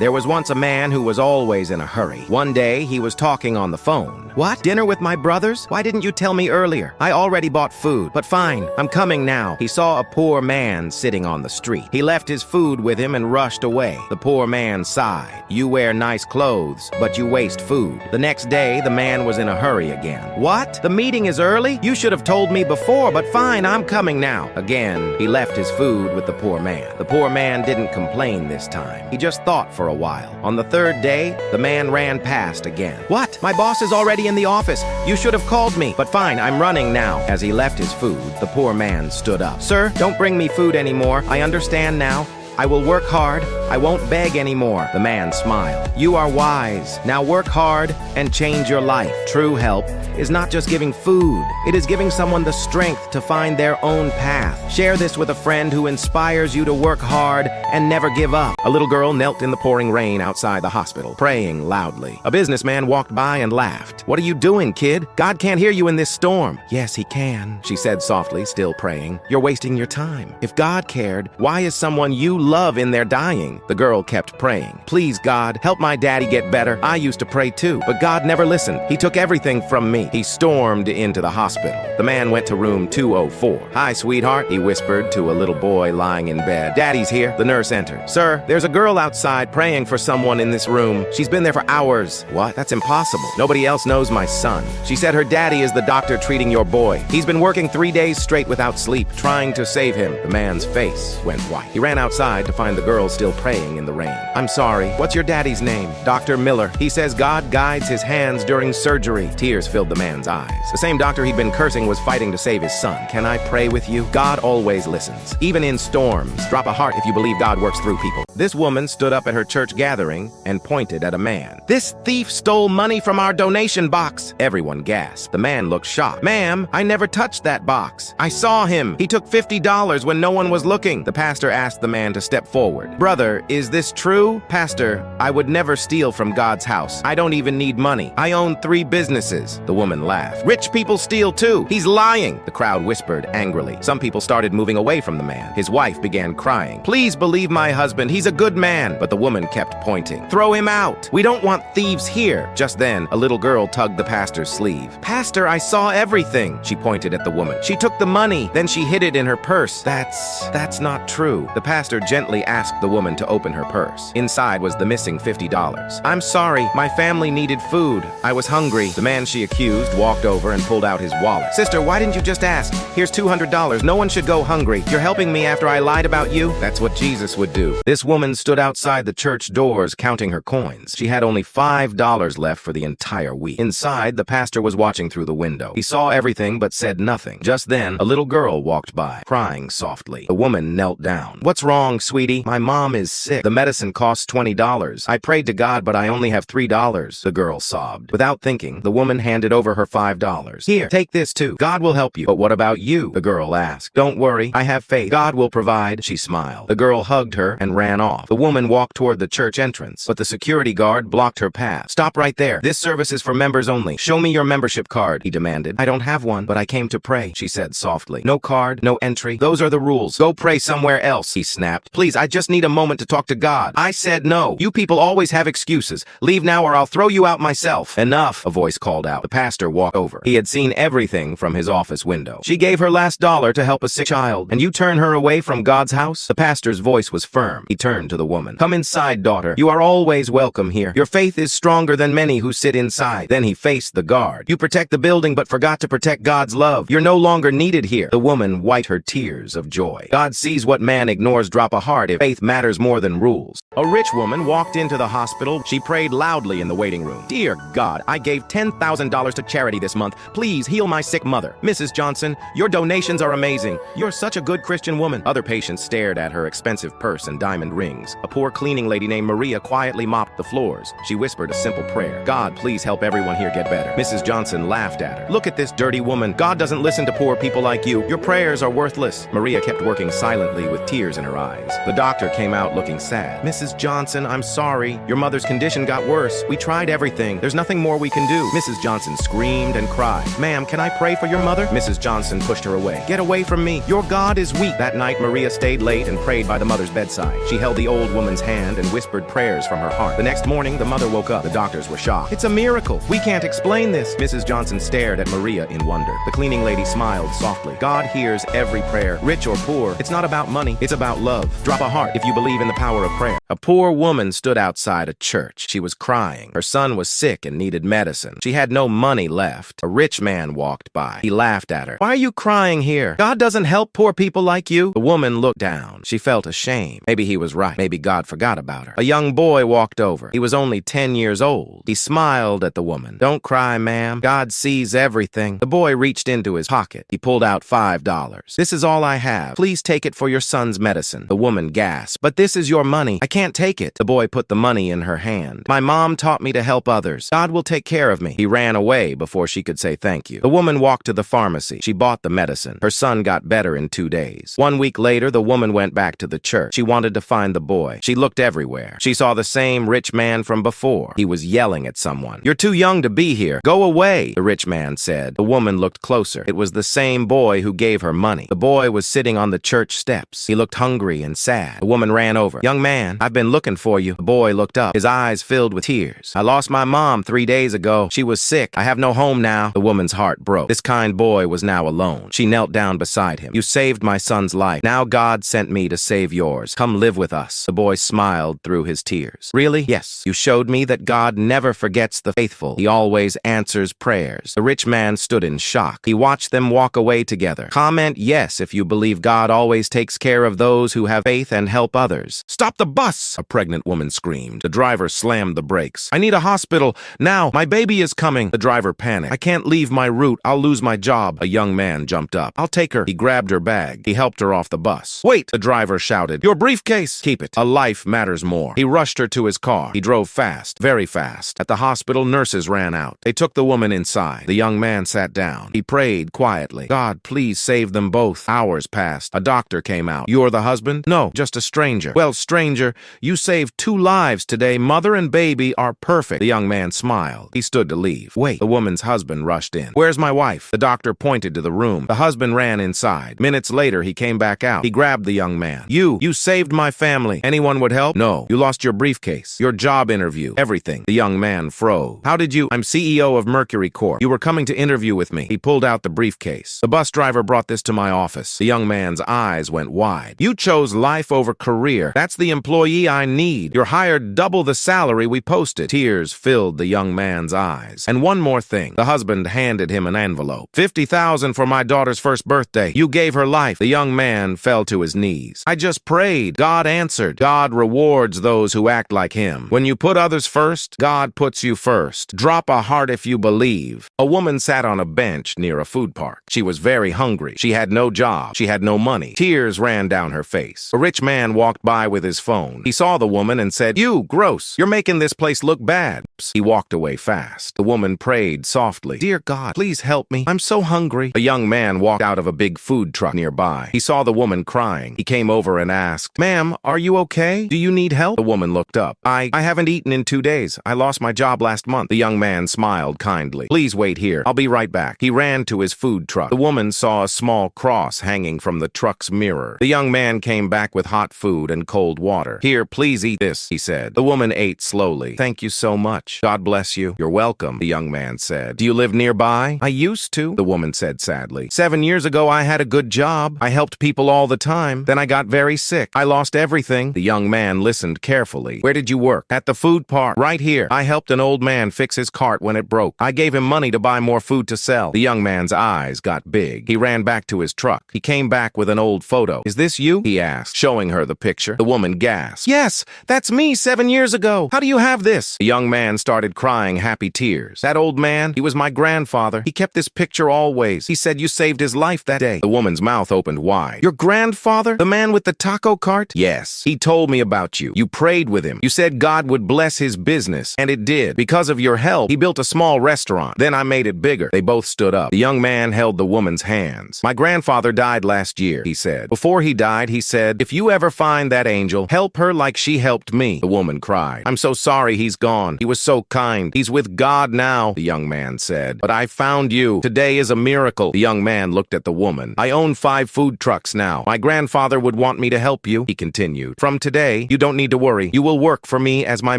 There was once a man who was always in a hurry. One day, he was talking on the phone. "What? Dinner with my brothers? Why didn't you tell me earlier? I already bought food. But fine, I'm coming now." He saw a poor man sitting on the street. He left his food with him and rushed away. The poor man sighed. "You wear nice clothes, but you waste food." The next day, the man was in a hurry again. "What? The meeting is early? You should have told me before, but fine, I'm coming now." Again, he left his food with the poor man. The poor man didn't complain this time. He just thought for a while. On the third day, the man ran past again. "What? My boss is already in the office. You should have called me. But fine, I'm running now." As he left his food, the poor man stood up. "Sir, don't bring me food anymore. I understand now. I will work hard. I won't beg anymore." The man smiled. "You are wise. Now work hard and change your life." True help is not just giving food. It is giving someone the strength to find their own path. Share this with a friend who inspires you to work hard and never give up. A little girl knelt in the pouring rain outside the hospital, praying loudly. A businessman walked by and laughed. "What are you doing, kid? God can't hear you in this storm." "Yes, he can," she said softly, still praying. "You're wasting your time. If God cared, why is someone you love in there dying?" The girl kept praying. "Please, God, help my daddy get better. I used to pray too, but God never listened. He took everything from me." He stormed into the hospital. The man went to room 204. "Hi, sweetheart," he whispered to a little boy lying in bed. "Daddy's here." The nurse entered. "Sir, there's a girl outside praying for someone in this room. She's been there for hours." "What? That's impossible. Nobody else knows my son. She said her daddy is the doctor treating your boy. He's been working 3 days straight without sleep, trying to save him." The man's face went white. He ran outside to find the girl still praying in the rain. "I'm sorry. What's your daddy's name?" "Dr. Miller. He says God guides his hands during surgery." Tears filled the man's eyes. The same doctor he'd been cursing was fighting to save his son. "Can I pray with you?" God always listens, even in storms. Drop a heart if you believe God works through people. This woman stood up at her church gathering and pointed at a man. "This thief stole money from our donation box." Everyone gasped. The man looked shocked. "Ma'am, I never touched that box. I saw him. He took $50 when no one was looking." The pastor asked the man to step forward. "Brother, is this true?" "Pastor, I would never steal from God's house. I don't even need money. I own 3 businesses." The woman laughed. "Rich people steal too. He's lying." The crowd whispered angrily. Some people started moving away from the man. His wife began crying. "Please believe my husband. He's a good man." But the woman kept pointing. "Throw him out. We don't want thieves here." Just then, a little girl tugged the pastor's sleeve. "Pastor, I saw everything." She pointed at the woman. "She took the money. Then she hid it in her purse." That's not true." The pastor gently asked the woman to open her purse. Inside was the missing $50. "I'm sorry. My family needed food. I was hungry." The man she accused walked over and pulled out his wallet. "Sister, why didn't you just ask? Here's $200. No one should go hungry. You're helping me after I lied about you?" That's what Jesus would do. This woman stood outside the church doors counting her coins. She had only $5 left for the entire week. Inside, the pastor was watching through the window. He saw everything but said nothing. Just then, a little girl walked by, crying softly. The woman knelt down. "What's wrong, sweetie?" "My mom is sick. The medicine costs $20. I prayed to God, but I only have $3. The girl sobbed. Without thinking, the woman handed over her $5. "Here, take this too. God will help you." "But what about you?" the girl asked. "Don't worry. I have faith. God will provide." She smiled. The girl hugged her and ran off. The woman walked toward the church entrance, but the security guard blocked her path. "Stop right there. This service is for members only. Show me your membership card," he demanded. "I don't have one, but I came to pray," she said softly. "No card, no entry. Those are the rules. Go pray somewhere else," he snapped. "Please, I just need a moment to talk to God." "I said no. You people always have excuses. Leave now or I'll throw you out myself." "Enough," a voice called out. The pastor walked over. He had seen everything from his office window. "She gave her last dollar to help a sick child, and you turn her away from God's house?" The pastor's voice was firm. He turned to the woman. "Come inside, daughter. You are always welcome here. Your faith is stronger than many who sit inside." Then he faced the guard. "You protect the building but forgot to protect God's love. You're no longer needed here." The woman wiped her tears of joy. God sees what man ignores. Drop a heart if faith matters more than rules. A rich woman walked into the hospital. She prayed loudly in the waiting room. "Dear God, I gave $10,000 to charity this month. Please heal my sick mother." "Mrs. Johnson, your donations are amazing. You're such a good Christian woman." Other patients stared at her expensive purse and diamond rings. A poor cleaning lady named Maria quietly mopped the floors. She whispered a simple prayer. "God, please help everyone here get better." Mrs. Johnson laughed at her. "Look at this dirty woman. God doesn't listen to poor people like you. Your prayers are worthless." Maria kept working silently with tears in her eyes. eyes. The doctor came out looking sad. Mrs. Johnson, I'm sorry. Your mother's condition got worse. We tried everything. There's nothing more we can do. Mrs. Johnson screamed and cried. Ma'am, can I pray for your mother? Mrs. Johnson pushed her away. Get away from me. Your God is weak. That night, Maria stayed late and prayed by the mother's bedside. She held the old woman's hand and whispered prayers from her heart. The next morning, the mother woke up. The doctors were shocked. It's a miracle. We can't explain this. Mrs. Johnson stared at Maria in wonder. The cleaning lady smiled softly. God hears every prayer, rich or poor. It's not about money. It's about love. Drop a heart if you believe in the power of prayer. A poor woman stood outside a church. She was crying. Her son was sick and needed medicine. She had no money left. A rich man walked by. He laughed at her. Why are you crying here? God doesn't help poor people like you. The woman looked down. She felt ashamed. Maybe he was right. Maybe God forgot about her. A young boy walked over. He was only 10 years old. He smiled at the woman. Don't cry, ma'am. God sees everything. The boy reached into his pocket. He pulled out $5. This is all I have. Please take it for your son's medicine. The woman gasped. But this is your money. I can't take it. The boy put the money in her hand. My mom taught me to help others. God will take care of me. He ran away before she could say thank you. The woman walked to the pharmacy. She bought the medicine. Her son got better in 2 days. 1 week later, the woman went back to the church. She wanted to find the boy. She looked everywhere. She saw the same rich man from before. He was yelling at someone. You're too young to be here. Go away, the rich man said. The woman looked closer. It was the same boy who gave her money. The boy was sitting on the church steps. He looked hungry and sad. The woman ran over. Young man, I've been looking for you. The boy looked up. His eyes filled with tears. I lost my mom 3 days ago. She was sick. I have no home now. The woman's heart broke. This kind boy was now alone. She knelt down beside him. You saved my son's life. Now God sent me to save yours. Come live with us. The boy smiled through his tears. Really? Yes. You showed me that God never forgets the faithful. He always answers prayers. The rich man stood in shock. He watched them walk away together. Comment yes if you believe God always takes care of those who have faith and help others. Stop the bus! A pregnant woman screamed. The driver slammed the brakes. I need a hospital. Now, my baby is coming. The driver panicked. I can't leave my route. I'll lose my job. A young man jumped up. I'll take her. He grabbed her bag. He helped her off the bus. Wait! The driver shouted. Your briefcase! Keep it. A life matters more. He rushed her to his car. He drove fast, very fast. At the hospital, nurses ran out. They took the woman inside. The young man sat down. He prayed quietly. God, please save them both. Hours passed. A doctor came out. You're the husband? No, just a stranger. Well, stranger, you saved 2 lives today. Mother and baby are perfect. The young man smiled. He stood to leave. Wait. The woman's husband rushed in. Where's my wife? The doctor pointed to the room. The husband ran inside. Minutes later, he came back out. He grabbed the young man. You saved my family. Anyone would help? No. You lost your briefcase, your job interview, everything. The young man froze. How did you? I'm CEO of Mercury Corp. You were coming to interview with me. He pulled out the briefcase. The bus driver brought this to my office. The young man's eyes went wide. You chose life over career. That's the employee I need. You're hired double the salary we posted. Tears filled the young man's eyes. And one more thing. The husband handed him an envelope. $50,000 for my daughter's first birthday. You gave her life. The young man fell to his knees. I just prayed. God answered. God rewards those who act like him. When you put others first, God puts you first. Drop a heart if you believe. A woman sat on a bench near a food park. She was very hungry. She had no job. She had no money. Tears ran down her face. A rich man walked by with his phone. He saw the woman and said, You, gross. You're making this place look bad. He walked away fast. The woman prayed softly. Dear God, please help me. I'm so hungry. A young man walked out of a big food truck nearby. He saw the woman crying. He came over and asked, Ma'am, are you okay? Do you need help? The woman looked up. I haven't eaten in 2 days. I lost my job last month. The young man smiled kindly. Please wait here. I'll be right back. He ran to his food truck. The woman saw a small cross hanging from the truck's mirror. The young man came back with hot food and cold water. Here, please eat this, he said. The woman ate slowly. Thank you so much. God bless you. You're welcome, the young man said. Do you live nearby? I used to, the woman said sadly. 7 years ago, I had a good job. I helped people all the time. Then I got very sick. I lost everything. The young man listened carefully. Where did you work? At the food park. Right here. I helped an old man fix his cart when it broke. I gave him money to buy more food to sell. The young man's eyes got big. He ran back to his truck. He came back with an old photo. Is this you? He asked, showing her the picture. The woman gasped. Yes, that's me 7 years ago. How do you have this? The young man started crying happy tears. That old man, he was my grandfather. He kept this picture always. He said you saved his life that day. The woman's mouth opened wide. Your grandfather? The man with the taco cart? Yes. He told me about you. You prayed with him. You said God would bless his business, and it did. Because of your help, he built a small restaurant. Then I made it bigger. They both stood up. The young man held the woman's hands. My grandfather died last year, he said. Before he died, he said, if you ever find that angel, help her like she helped me. The woman cried. I'm so sorry he's gone. He was so kind. He's with God now, the young man said. But I found you. Today is a miracle. The young man looked at the woman. I own 5 food trucks now. My grandfather would want me to help you, he continued. From today, you don't need to worry. You will work for me as my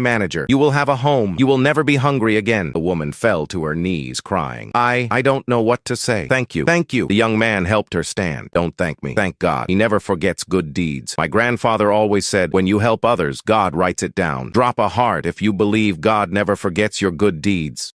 manager. You will have a home. You will never be hungry again. The woman fell to her knees, crying. I don't know what to say. Thank you. Thank you. The young man helped her stand. Don't thank me. Thank God. He never forgets good deeds. My grandfather always said, when you help others, God writes it down. Drop a heart if you believe God never forgets your good deeds.